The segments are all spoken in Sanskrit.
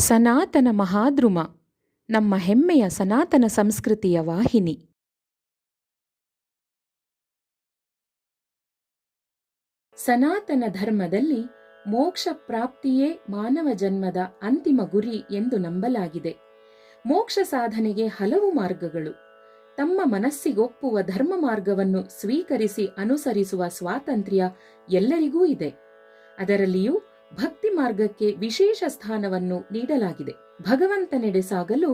ಸನಾತನ ಮಹಾದ್ರುಮ ನಮ್ಮ ಹೆಮ್ಮೆಯ ಸನಾತನ ಸಂಸ್ಕೃತಿಯ ವಾಹಿನಿ. ಸನಾತನ ಧರ್ಮದಲ್ಲಿ ಮೋಕ್ಷ ಪ್ರಾಪ್ತಿಯೇ ಮಾನವ ಜನ್ಮದ ಅಂತಿಮ ಗುರಿ ಎಂದು ನಂಬಲಾಗಿದೆ. ಮೋಕ್ಷ ಸಾಧನೆಗೆ ಹಲವು ಮಾರ್ಗಗಳು. ತಮ್ಮ ಮನಸ್ಸಿಗೊಪ್ಪುವ ಧರ್ಮ ಮಾರ್ಗವನ್ನು ಸ್ವೀಕರಿಸಿ ಅನುಸರಿಸುವ ಸ್ವಾತಂತ್ರ್ಯ ಎಲ್ಲರಿಗೂ ಇದೆ. ಅದರಲ್ಲಿಯೂ ಭಕ್ತಿ ಮಾರ್ಗಕ್ಕೆ ವಿಶೇಷ ಸ್ಥಾನವನ್ನು ನೀಡಲಾಗಿದೆ. ಭಗವಂತನೆಡೆ ಸಾಗಲು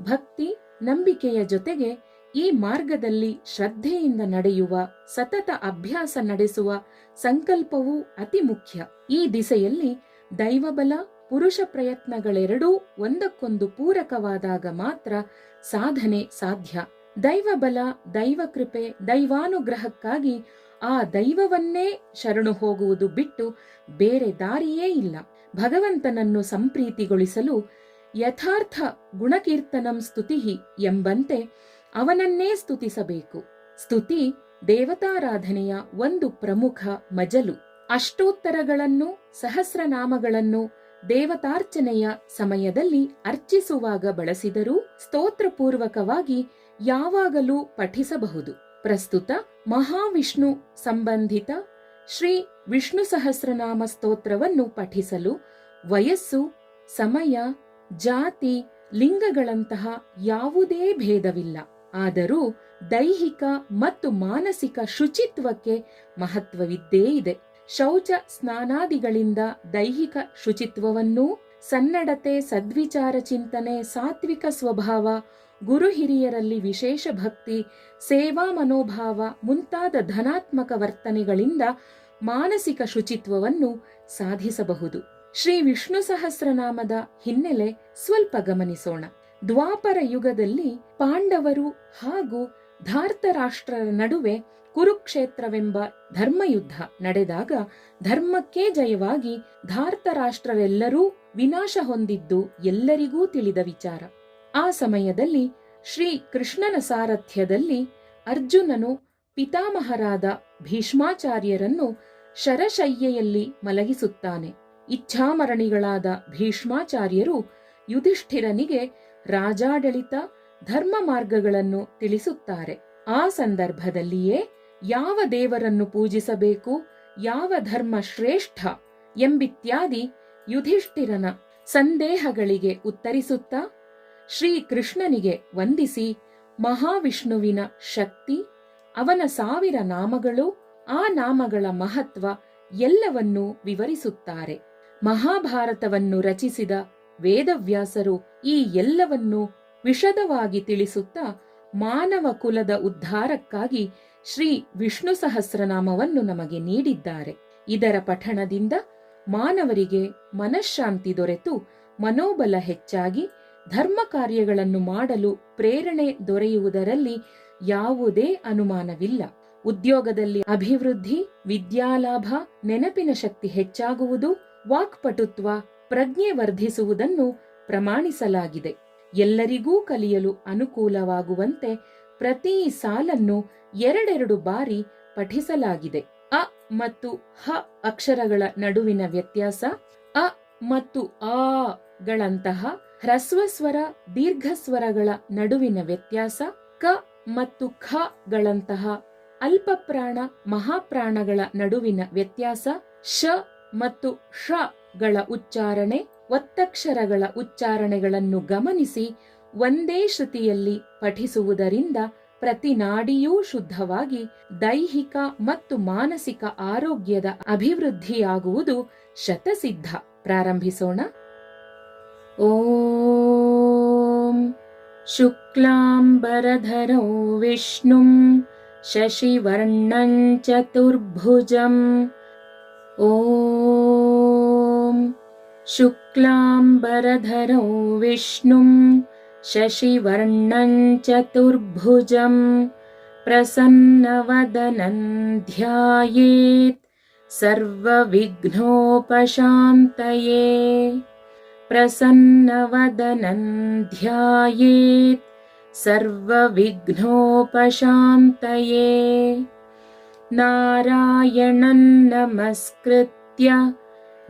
ಭಕ್ತಿ, ನಂಬಿಕೆಯ ಜೊತೆಗೆ ಈ ಮಾರ್ಗದಲ್ಲಿ ಶ್ರದ್ಧೆಯಿಂದ ನಡೆಯುವ, ಸತತ ಅಭ್ಯಾಸ ನಡೆಸುವ ಸಂಕಲ್ಪವೂ ಅತಿ ಮುಖ್ಯ. ಈ ದಿಸೆಯಲ್ಲಿ ದೈವಬಲ, ಪುರುಷ ಪ್ರಯತ್ನಗಳೆರಡೂ ಒಂದಕ್ಕೊಂದು ಪೂರಕವಾದಾಗ ಮಾತ್ರ ಸಾಧನೆ ಸಾಧ್ಯ. ದೈವಬಲ, ದೈವಕೃಪೆ, ದೈವಾನುಗ್ರಹಕ್ಕಾಗಿ ಆ ದೈವವನ್ನೇ ಶರಣು ಹೋಗುವುದು ಬಿಟ್ಟು ಬೇರೆ ದಾರಿಯೇ ಇಲ್ಲ. ಭಗವಂತನನ್ನು ಸಂಪ್ರೀತಿಗೊಳಿಸಲು ಯಥಾರ್ಥ ಗುಣಕೀರ್ತನಂ ಸ್ತುತಿಹಿ ಎಂಬಂತೆ ಅವನನ್ನೇ ಸ್ತುತಿಸಬೇಕು. ಸ್ತುತಿ ದೇವತಾರಾಧನೆಯ ಒಂದು ಪ್ರಮುಖ ಮಜಲು. ಅಷ್ಟೋತ್ತರಗಳನ್ನು, ಸಹಸ್ರನಾಮಗಳನ್ನು ದೇವತಾರ್ಚನೆಯ ಸಮಯದಲ್ಲಿ ಅರ್ಚಿಸುವಾಗ ಬಳಸಿದರೂ ಸ್ತೋತ್ರಪೂರ್ವಕವಾಗಿ ಯಾವಾಗಲೂ ಪಠಿಸಬಹುದು. ಪ್ರಸ್ತುತ ಮಹಾವಿಷ್ಣು ಸಂಬಂಧಿತ ಶ್ರೀ ವಿಷ್ಣು ಸಹಸ್ರನಾಮ ಸ್ತೋತ್ರವನ್ನು ಪಠಿಸಲು ವಯಸ್ಸು, ಸಮಯ, ಜಾತಿ, ಲಿಂಗಗಳಂತಹ ಯಾವುದೇ ಭೇದವಿಲ್ಲ. ಆದರೂ ದೈಹಿಕ ಮತ್ತು ಮಾನಸಿಕ ಶುಚಿತ್ವಕ್ಕೆ ಮಹತ್ವವಿದ್ದೇ ಇದೆ. ಶೌಚ ಸ್ನಾನಾದಿಗಳಿಂದ ದೈಹಿಕ ಶುಚಿತ್ವವನ್ನೂ, ಸನ್ನಡತೆ, ಸದ್ವಿಚಾರ ಚಿಂತನೆ, ಸಾತ್ವಿಕ ಸ್ವಭಾವ, ಗುರು ಹಿರಿಯರಲ್ಲಿ ವಿಶೇಷ ಭಕ್ತಿ, ಸೇವಾ ಮನೋಭಾವ ಮುಂತಾದ ಧನಾತ್ಮಕ ವರ್ತನೆಗಳಿಂದ ಮಾನಸಿಕ ಶುಚಿತ್ವವನ್ನು ಸಾಧಿಸಬಹುದು. ಶ್ರೀ ವಿಷ್ಣು ಸಹಸ್ರನಾಮದ ಹಿನ್ನೆಲೆ ಸ್ವಲ್ಪ ಗಮನಿಸೋಣ. ದ್ವಾಪರ ಯುಗದಲ್ಲಿ ಪಾಂಡವರು ಹಾಗೂ ಧಾರ್ತರಾಷ್ಟ್ರರ ನಡುವೆ ಕುರುಕ್ಷೇತ್ರವೆಂಬ ಧರ್ಮಯುದ್ಧ ನಡೆದಾಗ ಧರ್ಮಕ್ಕೇ ಜಯವಾಗಿ ಧಾರ್ತರಾಷ್ಟ್ರರೆಲ್ಲರೂ ವಿನಾಶ ಹೊಂದಿದ್ದು ಎಲ್ಲರಿಗೂ ತಿಳಿದ ವಿಚಾರ. ಆ ಸಮಯದಲ್ಲಿ ಶ್ರೀ ಕೃಷ್ಣನ ಸಾರಥ್ಯದಲ್ಲಿ ಅರ್ಜುನನು ಪಿತಾಮಹರಾದ ಭೀಷ್ಮಾಚಾರ್ಯರನ್ನು ಶರಶಯ್ಯೆಯಲ್ಲಿ ಮಲಗಿಸುತ್ತಾನೆ. ಇಚ್ಛಾಮರಣಿಗಳಾದ ಭೀಷ್ಮಾಚಾರ್ಯರು ಯುಧಿಷ್ಠಿರನಿಗೆ ರಾಜಾಡಳಿತ, ಧರ್ಮ ಮಾರ್ಗಗಳನ್ನು ತಿಳಿಸುತ್ತಾರೆ. ಆ ಸಂದರ್ಭದಲ್ಲಿಯೇ ಯಾವ ದೇವರನ್ನು ಪೂಜಿಸಬೇಕು, ಯಾವ ಧರ್ಮ ಶ್ರೇಷ್ಠ ಎಂಬಿತ್ಯಾದಿ ಯುಧಿಷ್ಠಿರನ ಸಂದೇಹಗಳಿಗೆ ಉತ್ತರಿಸುತ್ತಾ ಶ್ರೀಕೃಷ್ಣನಿಗೆ ವಂದಿಸಿ ಮಹಾವಿಷ್ಣುವಿನ ಶಕ್ತಿ, ಅವನ 1000 ನಾಮಗಳು, ಆ ನಾಮಗಳ ಮಹತ್ವ ಎಲ್ಲವನ್ನೂ ವಿವರಿಸುತ್ತಾರೆ. ಮಹಾಭಾರತವನ್ನು ರಚಿಸಿದ ವೇದವ್ಯಾಸರು ಈ ಎಲ್ಲವನ್ನೂ ವಿಶದವಾಗಿ ತಿಳಿಸುತ್ತಾ ಮಾನವ ಕುಲದ ಉದ್ಧಾರಕ್ಕಾಗಿ ಶ್ರೀ ವಿಷ್ಣು ಸಹಸ್ರನಾಮವನ್ನು ನಮಗೆ ನೀಡಿದ್ದಾರೆ. ಇದರ ಪಠಣದಿಂದ ಮಾನವರಿಗೆ ಮನಃಶಾಂತಿ ದೊರೆತು ಮನೋಬಲ ಹೆಚ್ಚಾಗಿ ಧರ್ಮ ಕಾರ್ಯಗಳನ್ನು ಮಾಡಲು ಪ್ರೇರಣೆ ದೊರೆಯುವುದರಲ್ಲಿ ಯಾವುದೇ ಅನುಮಾನವಿಲ್ಲ. ಉದ್ಯೋಗದಲ್ಲಿ ಅಭಿವೃದ್ಧಿ, ವಿದ್ಯಾಲಾಭ, ನೆನಪಿನ ಶಕ್ತಿ ಹೆಚ್ಚಾಗುವುದು, ವಾಕ್ಪಟುತ್ವ, ಪ್ರಜ್ಞೆ ವರ್ಧಿಸುವುದನ್ನು ಪ್ರಮಾಣಿಸಲಾಗಿದೆ. ಎಲ್ಲರಿಗೂ ಕಲಿಯಲು ಅನುಕೂಲವಾಗುವಂತೆ ಪ್ರತಿ ಸಾಲನ್ನು 2 ಬಾರಿ ಪಠಿಸಲಾಗಿದೆ. ಅ ಮತ್ತು ಹ ಅಕ್ಷರಗಳ ನಡುವಿನ ವ್ಯತ್ಯಾಸ, ಅ ಮತ್ತು ಆ ಗಳಂತಹ ಹ್ರಸ್ವಸ್ವರ, ದೀರ್ಘಸ್ವರಗಳ ನಡುವಿನ ವ್ಯತ್ಯಾಸ, ಕ ಮತ್ತು ಖ ಗಳಂತಹ ಅಲ್ಪಪ್ರಾಣ, ಮಹಾಪ್ರಾಣಗಳ ನಡುವಿನ ವ್ಯತ್ಯಾಸ, ಶ ಮತ್ತು ಷ ಗಳ ಉಚ್ಚಾರಣೆ, ಒತ್ತಕ್ಷರಗಳ ಉಚ್ಚಾರಣೆಗಳನ್ನು ಗಮನಿಸಿ ಒಂದೇ ಶ್ರುತಿಯಲ್ಲಿ ಪಠಿಸುವುದರಿಂದ ಪ್ರತಿ ನಾಡಿಯೂ ಶುದ್ಧವಾಗಿ ದೈಹಿಕ ಮತ್ತು ಮಾನಸಿಕ ಆರೋಗ್ಯದ ಅಭಿವೃದ್ಧಿಯಾಗುವುದು ಶತಸಿದ್ಧ. ಪ್ರಾರಂಭಿಸೋಣ. ಓಂ ಶುಕ್ಲಾಂಬರಧರೋ ವಿಷ್ಣುಂ ಶಶಿವರ್ಣಂ ಚತುರ್ಭುಜಂ. ಓಂ ಶುಕ್ಲಾಂಬರಧರೋ ವಿಷ್ಣುಂ ಶಶಿವರ್ಣಂ ಚತುರ್ಭುಜಂ ಪ್ರಸನ್ನವದನಂ ಧ್ಯಾಯೇತ್ ಸರ್ವವಿಘ್ನೋಪಶಾಂತಯೇ. ಪ್ರಸನ್ನವದನಂ ಧ್ಯಾಯೇತ್ ಸರ್ವವಿಘ್ನೋಪಶಾಂತಯೇ. ನಾರಾಯಣಂ ನಮಸ್ಕೃತ್ಯ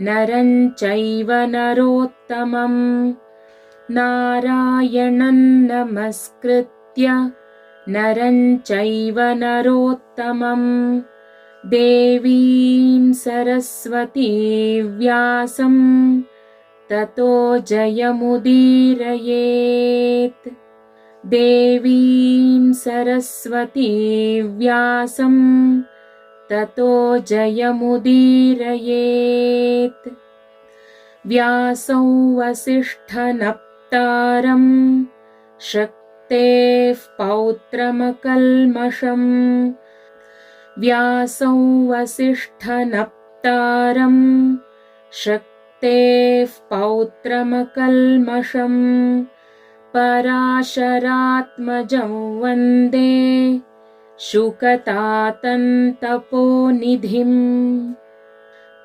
नरं चैव नरोत्तमं नारायणं नमस्कृत्य नरं चैव नरोत्तमं देवीं सरस्वतीं व्यासं ततो जयमुदीरयेत्। देवीं सरस्वतीं व्यासं ततो जयमुदीरयेत्। व्यासौ वसिष्ठनप्तारं शक्तेः पौत्रमकल्मषम् व्यासौ वसिष्ठनप्तारं शक्तेः पौत्रमकल्मषम् पराशरात्मजं वन्दे शुकतातन्तपोनिधिम्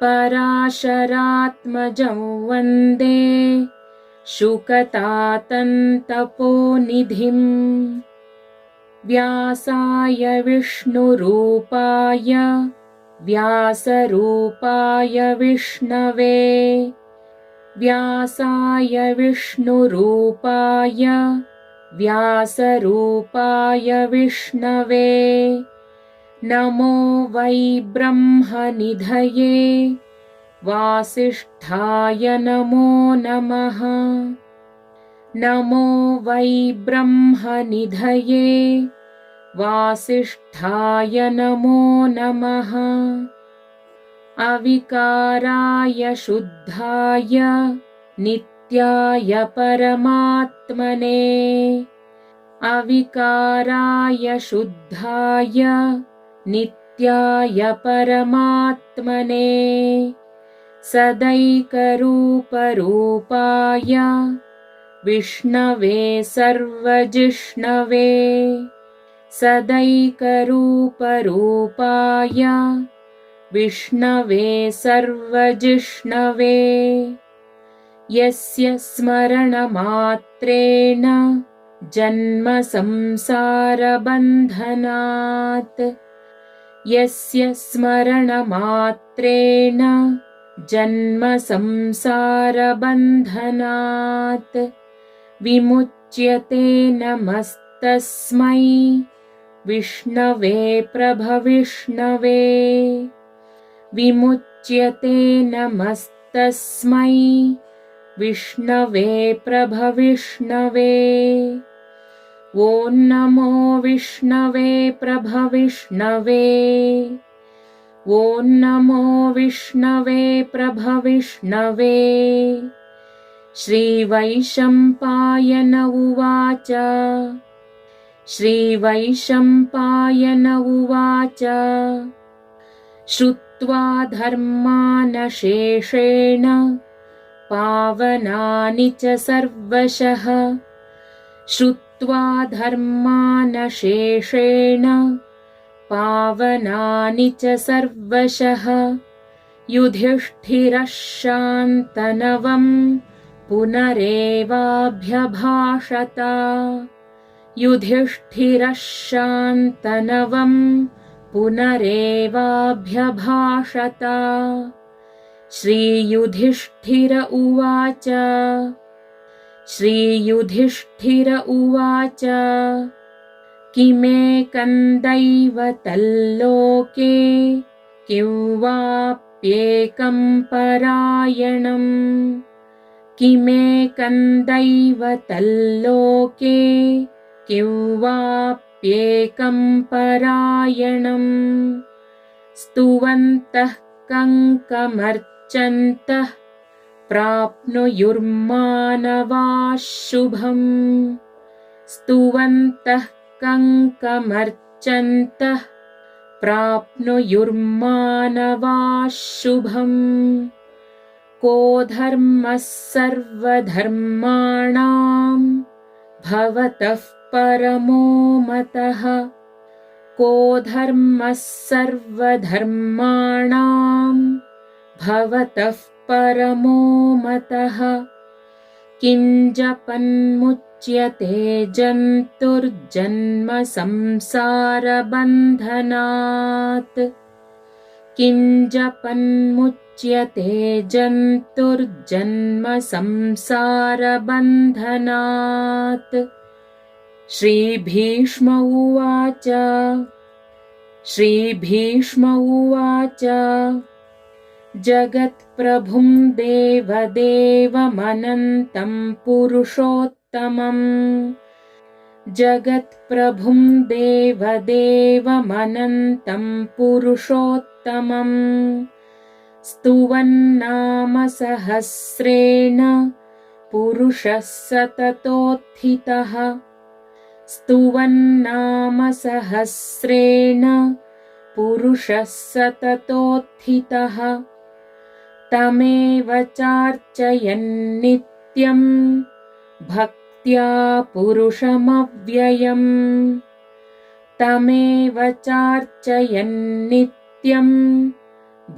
पराशरात्मजं वन्दे शुकतातन्तपोनिधिम् व्यासाय विष्णुरूपाय व्यासरूपाय विष्णवे व्यासाय विष्णुरूपाय व्यासरूपाय विष्णवे नमो वै ब्रह्मनिधये वासिष्ठाय नमो नमः। नमो वै ब्रह्मनिधये वासिष्ठाय नमो नमः। अविकाराय शुद्धाय नित्याय परमात्मने अविकाराय शुद्धाय नित्याय परमात्मने सदैकरूपरूपाय विष्णवे सर्वजिष्णवे सदैकरूपरूपाय विष्णवे सर्वजिष्णवे यस्य स्मरणमात्रेण जन्म संसारबन्धनात् यस्य स्मरणमात्रेण जन्म संसारबन्धनात् विमुच्यते नमस्तस्मै विष्णवे प्रभविष्णवे विमुच्यते नमस्तस्मै विष्णवे प्रभविष्णवे ॐ नमो विष्णवे प्रभविष्णवे ॐ नमो विष्णवे प्रभविष्णवे। श्रीवैशम्पायन उवाच श्रीवैशम्पायन उवाच श्रुत्वा धर्मानशेषेण पावनानि च सर्वशः श्रुत्वा धर्मानशेषेण पावनानि च सर्वशः युधिष्ठिरः शान्तनवं पुनरेवाभ्यभाषत युधिष्ठिरः शान्तनवं पुनरेवाभ्यभाषत। श्रीयुधिष्ठिर उवाच श्रीयुधिष्ठिर उवाच किमेकन्दैवतल्लोके किं वाप्येकं परायणम् किमेकन्दैवतल्लोके किं वाप्येकं परायणम् स्तुवन्तः कङ्कमर्चन्तः प्राप्नुयुर्मानवाः शुभम् स्तुवन्तः कङ्कमर्चन्तः प्राप्नुयुर्मानवाः शुभम् को धर्मः सर्वधर्माणां भवतः परमो मतः को धर्मः सर्वधर्माणां भवतः परमो मतः किं जपन्मुच्यते जन्तुर्जन्म संसारबन्धनात् किं जपन्मुच्यते मुच्यते जन्तुर्जन्म संसारबन्धनात्। श्रीभीष्म उवाच श्रीभीष्म उवाच जगत्प्रभुं देवदेवमनन्तं पुरुषोत्तमम् जगत्प्रभुं देवदेवमनन्तं पुरुषोत्तमम् स्तुवन्नाम सहस्रेण पुरुषः सततोत्थितः स्तुवन्नाम सहस्रेण पुरुषः सततोत्थितः तमेव चार्चयन्नित्यं भक्त्या पुरुषमव्ययम् तमेव चार्चयन्नित्यं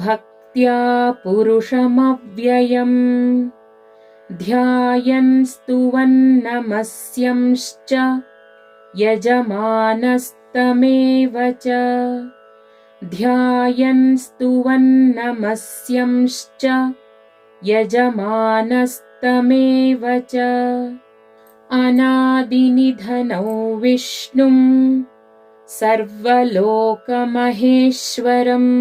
भक्त्या पुरुषमव्ययम् ध्यायन् स्तुवन्नमस्यंश्च यजमानस्तमेव च ध्यायन् स्तुवन्नमस्यंश्च यजमानस्तमेव च अनादिनिधनौ विष्णुं सर्वलोकमहेश्वरम्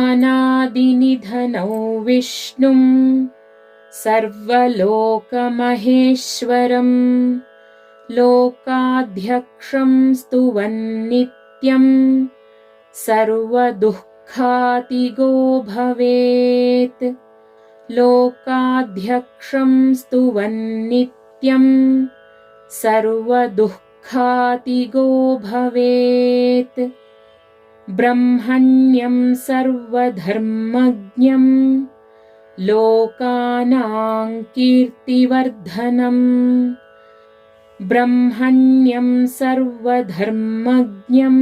अनादिनिधनौ विष्णुं सर्वलोकमहेश्वरम् लोकाध्यक्षं स्तुवन्नित्यं सर्वदुःखातिगो भवेत् लोकाध्यक्षं स्तुवन्नित्यं सर्वदुःखातिगो भवेत् ब्रह्मण्यं सर्वधर्मज्ञं लोकानां कीर्तिवर्धनम् ब्रह्मण्यं सर्वधर्मज्ञं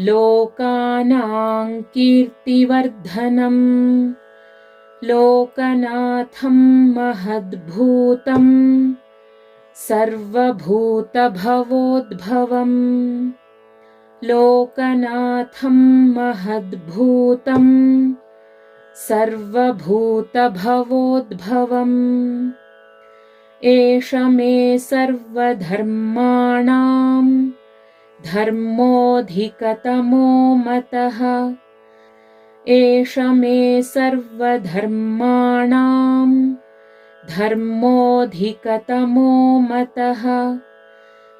लोकानां कीर्तिवर्धनम् लोकनाथं महद्भूतं सर्वभूतभवोद्भवम् लोकनाथं महद्भूतं सर्वभूतभवोद्भवम् एष मे सर्वधर्माणां धर्मोऽधिकतमो मतः एष मे सर्वधर्माणां धर्मोऽधिकतमो मतः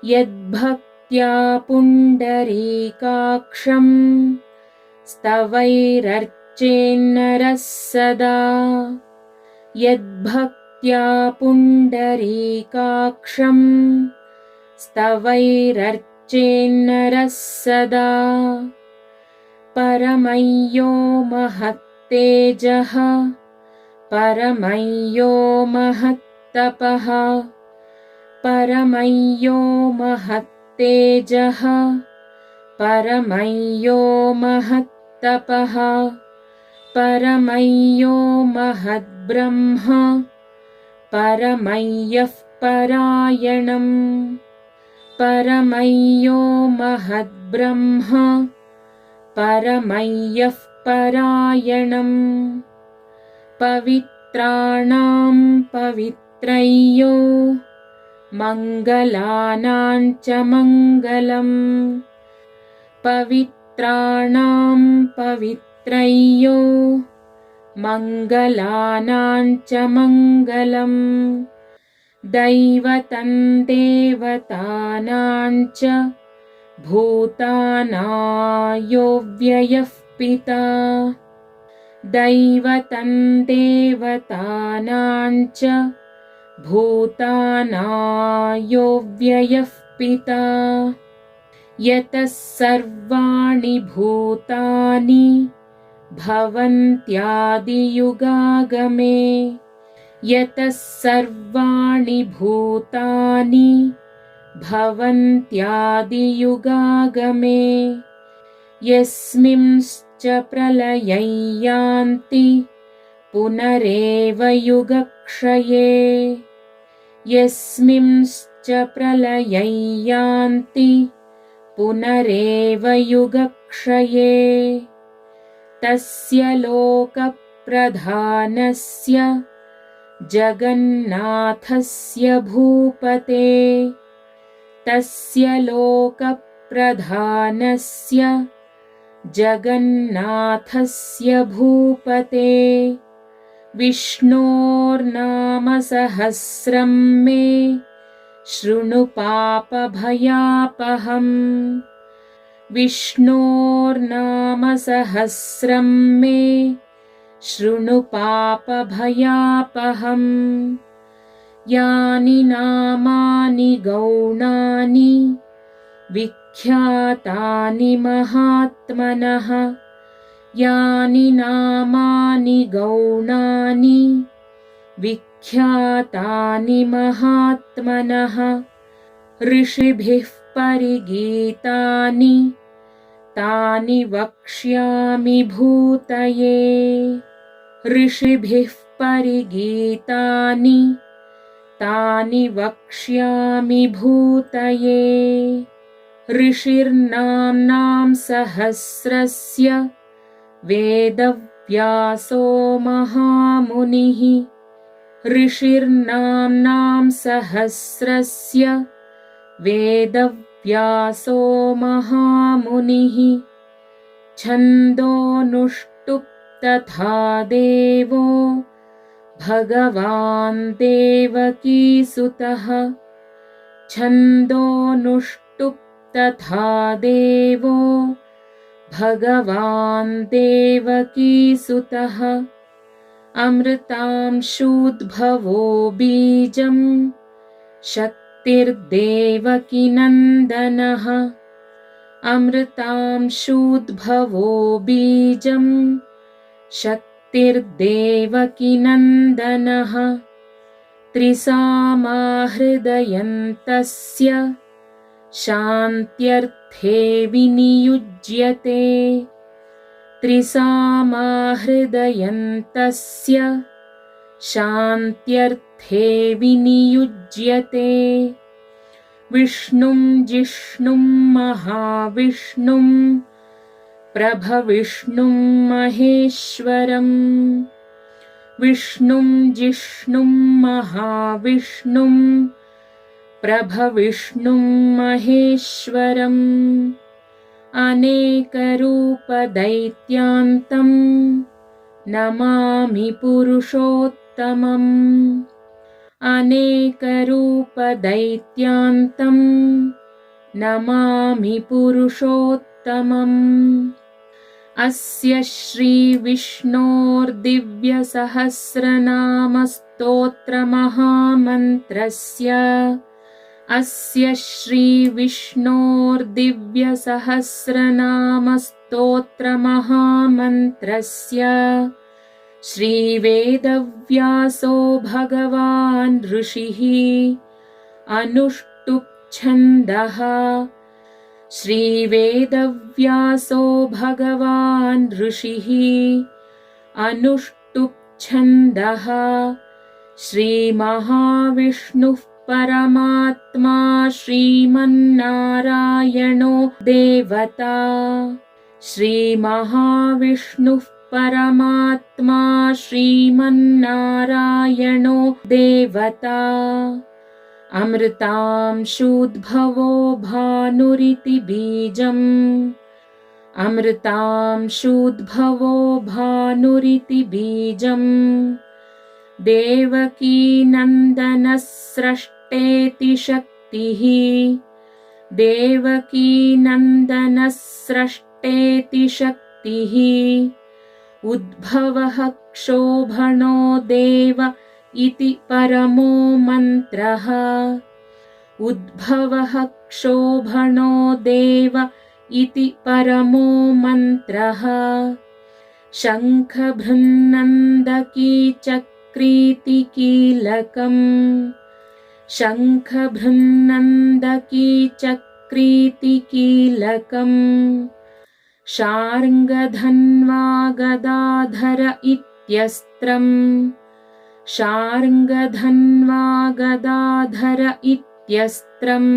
यद्भक्त्या पुण्डरीकाक्षं स्तवैरर्चेन्नरः सदा यद्भक्त्या पुण्डरीकाक्षं स्तवैरर्चेन्नरः सदा परमय्यो महत्तेजः परमय्यो महत्तपः परमय्यो महत्तेजः परमय्यो महत्तपः परमय्यो महद्ब्रह्म परमय्यः परायणम् परमय्यो महद्ब्रह्म परमय्यः परायणम् पवित्राणां पवित्रय्यो मङ्गलानां च मङ्गलम् पवित्राणां पवित्रय्यो मङ्गलानां च मङ्गलम् दैवतं देवतानां च भूतानायो व्ययः पिता दैवतं देवतानां च भूतानायो व्ययः पिता यतः सर्वाणि भूतानि भवन्त्यादियुगागमे यतः सर्वाणि भूतानि भवन्त्यादियुगागमे यस्मिंश्च प्रलयं यान्ति पुनरेव युगक्षये यस्मिंश्च प्रलयं यान्ति पुनरेव युगक्षये तस्य लोकप्रधानस्य जगन्नाथस्य भूपते तस्य लोकप्रधानस्य जगन्नाथस्य भूपते विष्णोर्नामसहस्रं मे शृणु पापभयापहम् विष्णोर्नामसहस्रं मे शृणु पापभयापहम् यानि नामानि गौणानि विख्यातानि महात्मनः यानि नामानि गौणानि विख्यातानि महात्मनः ऋषिभिः परिगीतानि तानि वक्ष्यामि भूतये ऋषिभिः परिगीतानि तानि वक्ष्यामि भूतये ऋषिर्नाम्नां सहस्रस्य वेदव्यासो महामुनिः ऋषिर्नाम्नां सहस्रस्य वेदव्यासो महामुनिः छन्दोनुष्टुप् तथा देवो भगवान् देवकीसुतः छन्दोनुष्टुप् तथा देवो भगवान् देवकीसुतः अमृतांशूद्भवो बीजं शक्तिर्देवकीनन्दनः अमृतांशूद्भवो बीजं शक्तिर्देवकीनन्दनः त्रिसामाहृदयन्तस्य शान्त्यर्थे विनियुज्यते त्रिसामाहृदयन्तस्य शान्त्यर्थे विनियुज्यते विष्णुं जिष्णुं महाविष्णुं प्रभविष्णुं महेश्वरम् विष्णुं जिष्णुं महाविष्णुं प्रभविष्णुं महेश्वरम् अनेकरूपदैत्यान्तं नमामि पुरुषोत्तमम् अनेकरूपदैत्यान्तं नमामि पुरुषोत्तमम् अस्य श्रीविष्णोर्दिव्यसहस्रनामस्तोत्रमहामन्त्रस्य अस्य श्रीविष्णोर्दिव्यसहस्रनामस्तोत्रमहामन्त्रस्य श्रीवेदव्यासो भगवान् ऋषिः अनुष्टुप् छन्दः श्रीवेदव्यासो भगवान् ऋषिः अनुष्टुप् छन्दः श्रीमहाविष्णुः परमात्मा श्रीमन्नारायणो देवता श्रीमहाविष्णुः परमात्मा श्रीमन्नारायणो देवता अमृतांशूद्भवो भानुरिति बीजम् अमृतांशूद्भवो भानुरिति बीजम् देवकीनन्दनस्रष्टेति शक्तिः देवकीनन्दनस्रष्टेति शक्तिः उद्भवः क्षोभणो देव इति परमो मन्त्रः उद्भवः क्षोभणो देव इति परमो मन्त्रः शङ्खभृन्नन्दकी चक्रीति कीलकम् शङ्खभृन्नन्दकी चक्रीति कीलकम् शार्ङ्गधन्वा गदाधर इत्यस्त्रम् शार्ङ्गधन्वा गदाधर इत्यस्त्रम्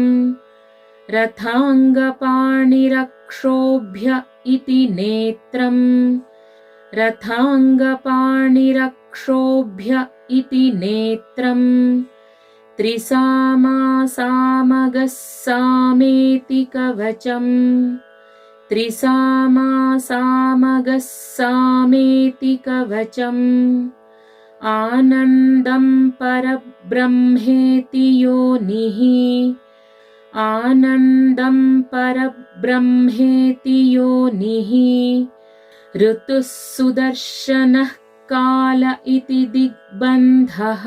रथाङ्गपाणिरक्षोभ्य इति नेत्रम् रथाङ्गपाणिरक्षोभ्य इति नेत्रम् त्रिसामासामगः सामेति कवचम् त्रिसामासामगः सामेति कवचम् आनन्दं परब्रह्मेति योनिः आनन्दं परब्रह्मेति योनिः ऋतुः सुदर्शनः काल इति दिग्बन्धः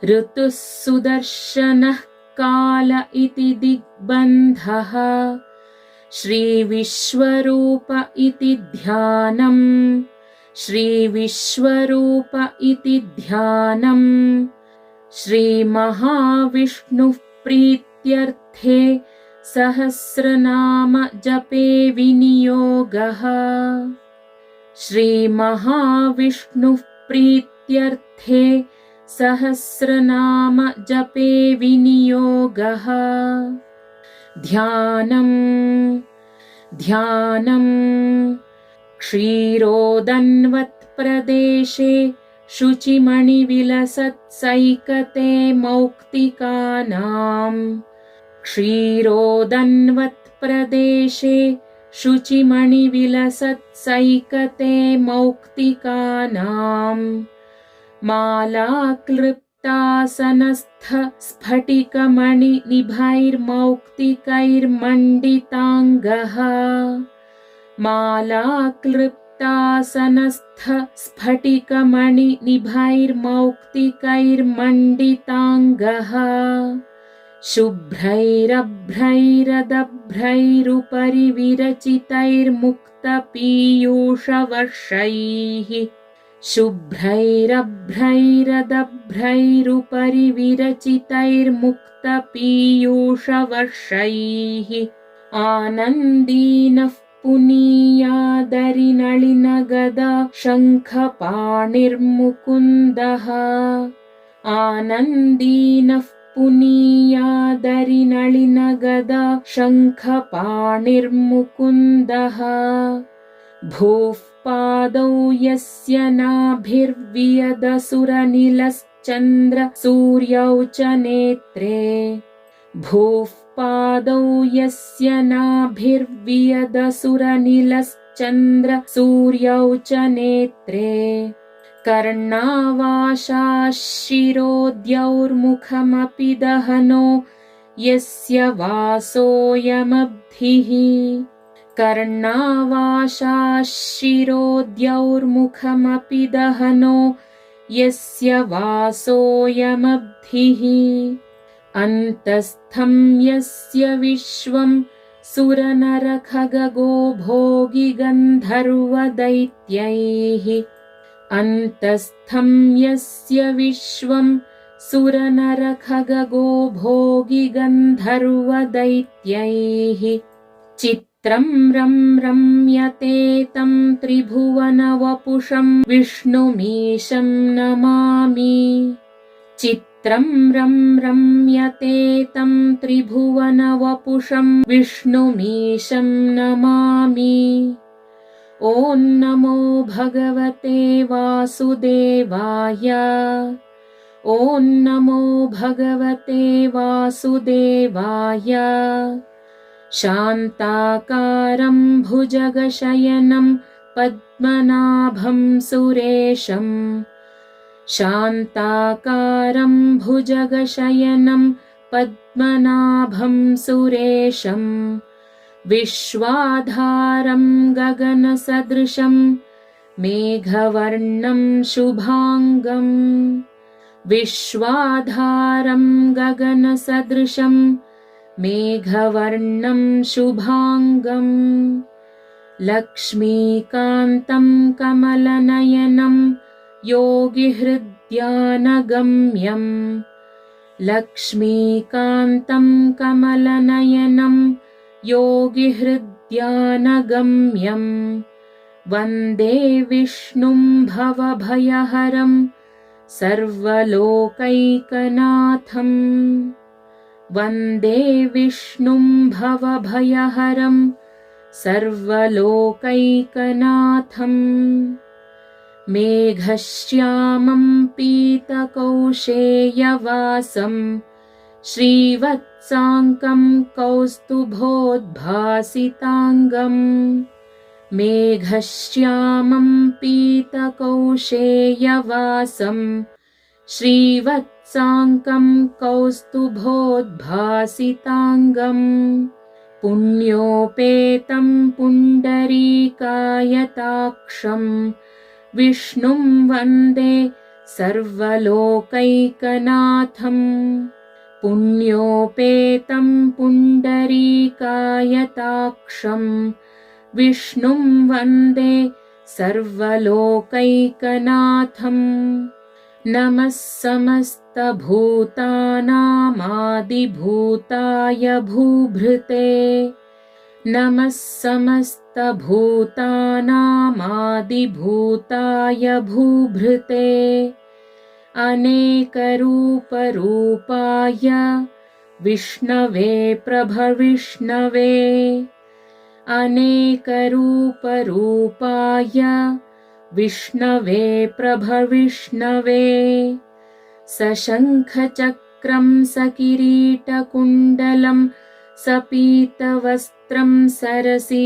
ऋतुः सुदर्शनः काल इति दिग्बन्धः श्रीविश्वरूप इति ध्यानम् श्रीविश्वरूप इति ध्यानम् श्रीमहाविष्णुः प्रीत्यर्थे सहस्रनाम जपे विनियोगः श्रीमहाविष्णुः प्रीत्यर्थे सहस्रनाम जपे विनियोगः ध्यानम् ध्यानम् क्षीरोदन्वत्प्रदेशे शुचिमणिविलसत्सैकते मौक्तिकानाम् क्षीरोदन्वत्प्रदेशे शुचिमणिविलसत्सैकते मौक्तिकानाम् मालाक्लृप्तासनस्थ स्फटिकमणिनिभैर्मौक्तिकैर्मण्डिताङ्गः मालाक्लृप्तासनस्थ स्फटिकमणिनिभैर्मौक्तिकैर्मण्डिताङ्गः शुभ्रैरभ्रैरदभ्रैरुपरि विरचितैर्मुक्तपीयूषवर्षैः शुभ्रैरभ्रैरदभ्रैरुपरि विरचितैर्मुक्तपीयूषवर्षैः आनन्दीनः पुनीयादरिनलिनगदा शङ्खपाणिर्मुकुन्दः आनन्दीनः पुनीयादरिनलिनगदा शङ्खपाणिर्मुकुन्दः भूः पादौ यस्य नाभिर्वियदसुरनिलश्चन्द्रसूर्यौ च नेत्रे भूः पादौ यस्य नाभिर्वियदसुरनिलश्चन्द्रसूर्यौ च नेत्रे कर्णावाशाशिरोद्यौर्मुखमपि दहनो यस्य वासोऽयमब्धिः कर्णावाशाशिरोद्यौर्मुखमपि दहनो यस्य वासोऽयमब्धिः अन्तस्थं यस्य विश्वं सुरनरखगो भोगिगन्धर्वदैत्यैः अन्तस्थं यस्य विश्वं सुरनरखगो भोगिगन्धर्वदैत्यैः चित्रं रम्यते तं त्रिभुवनवपुषं विष्णुमीशं नमामि चित्रं रम्यते तं त्रिभुवनवपुषं विष्णुमीशं नमामि ॐ नमो भगवते वासुदेवाय ॐ नमो भगवते वासुदेवाय शान्ताकारं भुजगशयनं पद्मनाभं सुरेशं शान्ताकारं भुजगशयनं पद्मनाभं सुरेशं विश्वाधारं गगनसदृशं मेघवर्णं शुभाङ्गं विश्वाधारं गगनसदृशं मेघवर्णं शुभाङ्गं लक्ष्मीकान्तं कमलनयनं योगिहृद्यानगम्यं लक्ष्मीकान्तं कमलनयनं योगिहृद्यानगम्यं वन्दे विष्णुं भवभयहरं सर्वलोकैकनाथम् वन्दे विष्णुं भवभयहरं सर्वलोकैकनाथम् मेघश्यामं पीतकौशेयवासं श्रीवत्साङ्कं कौस्तुभोद्भासिताङ्गम् मेघश्यामं पीतकौशेयवासं श्रीवत्साङ्कं कौस्तुभोद्भासिताङ्गम् पुण्योपेतं पुण्डरीकायताक्षं विष्णुं वन्दे सर्वलोकैकनाथम् पुण्योपेतं पुण्डरीकायताक्षं विष्णुं वन्दे सर्वलोकैकनाथम् नमः समस्तभूतानामादिभूताय भूभृते नमः समस्तभूतानामादिभूताय भूभृते अनेकरूपरूपाय विष्णवे प्रभविष्णवे अनेकरूपरूपाय विष्णवे प्रभविष्णवे सशङ्खचक्रं सकिरीटकुण्डलं सपीतवस्त्रं सरसीरुहेक्षणम्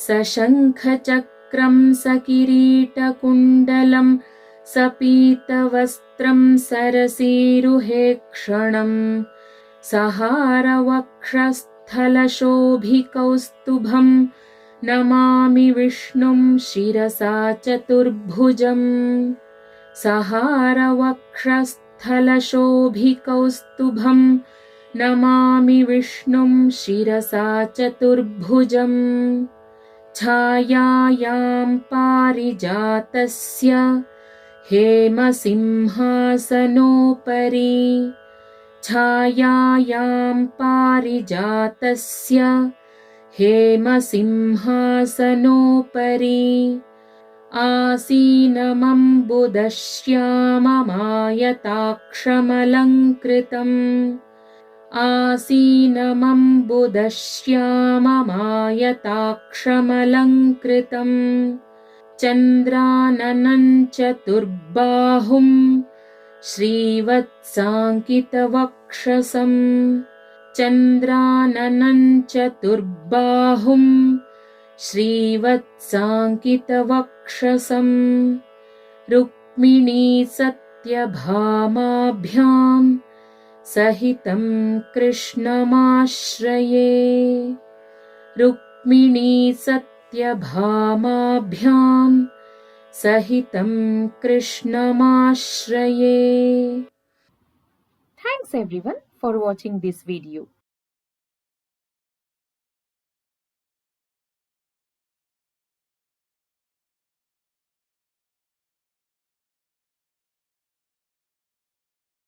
सशङ्खचक्रं सकिरीटकुण्डलं सपीतवस्त्रं सरसीरुहेक्षणम् सहारवक्षस्थलशोभिकौस्तुभं नमामि विष्णुं शिरसा चतुर्भुजम् सहारवक्षस्थलशोभिकौस्तुभं नमामि विष्णुं शिरसा चतुर्भुजम् छायायां पारिजातस्य हेमसिंहासनोपरि छायायां पारिजातस्य हेमसिंहासनोपरि आसीनमम्बुदश्याममायताक्षमलङ्कृतम् आसीनमम्बुदश्याममायताक्षमलङ्कृतम् चन्द्राननं चतुर्बाहुं श्रीवत्साङ्कितवक्षसं चन्द्राननं चतुर्बाहुं श्रीवत्साङ्कितवक्षसं रुक्मिणी सत्यभामाभ्यां सहितं कृष्णमाश्रये रुक्मिणी सत्यभामाभ्यां सहितं कृष्णमाश्रये. Thanks everyone for watching this video.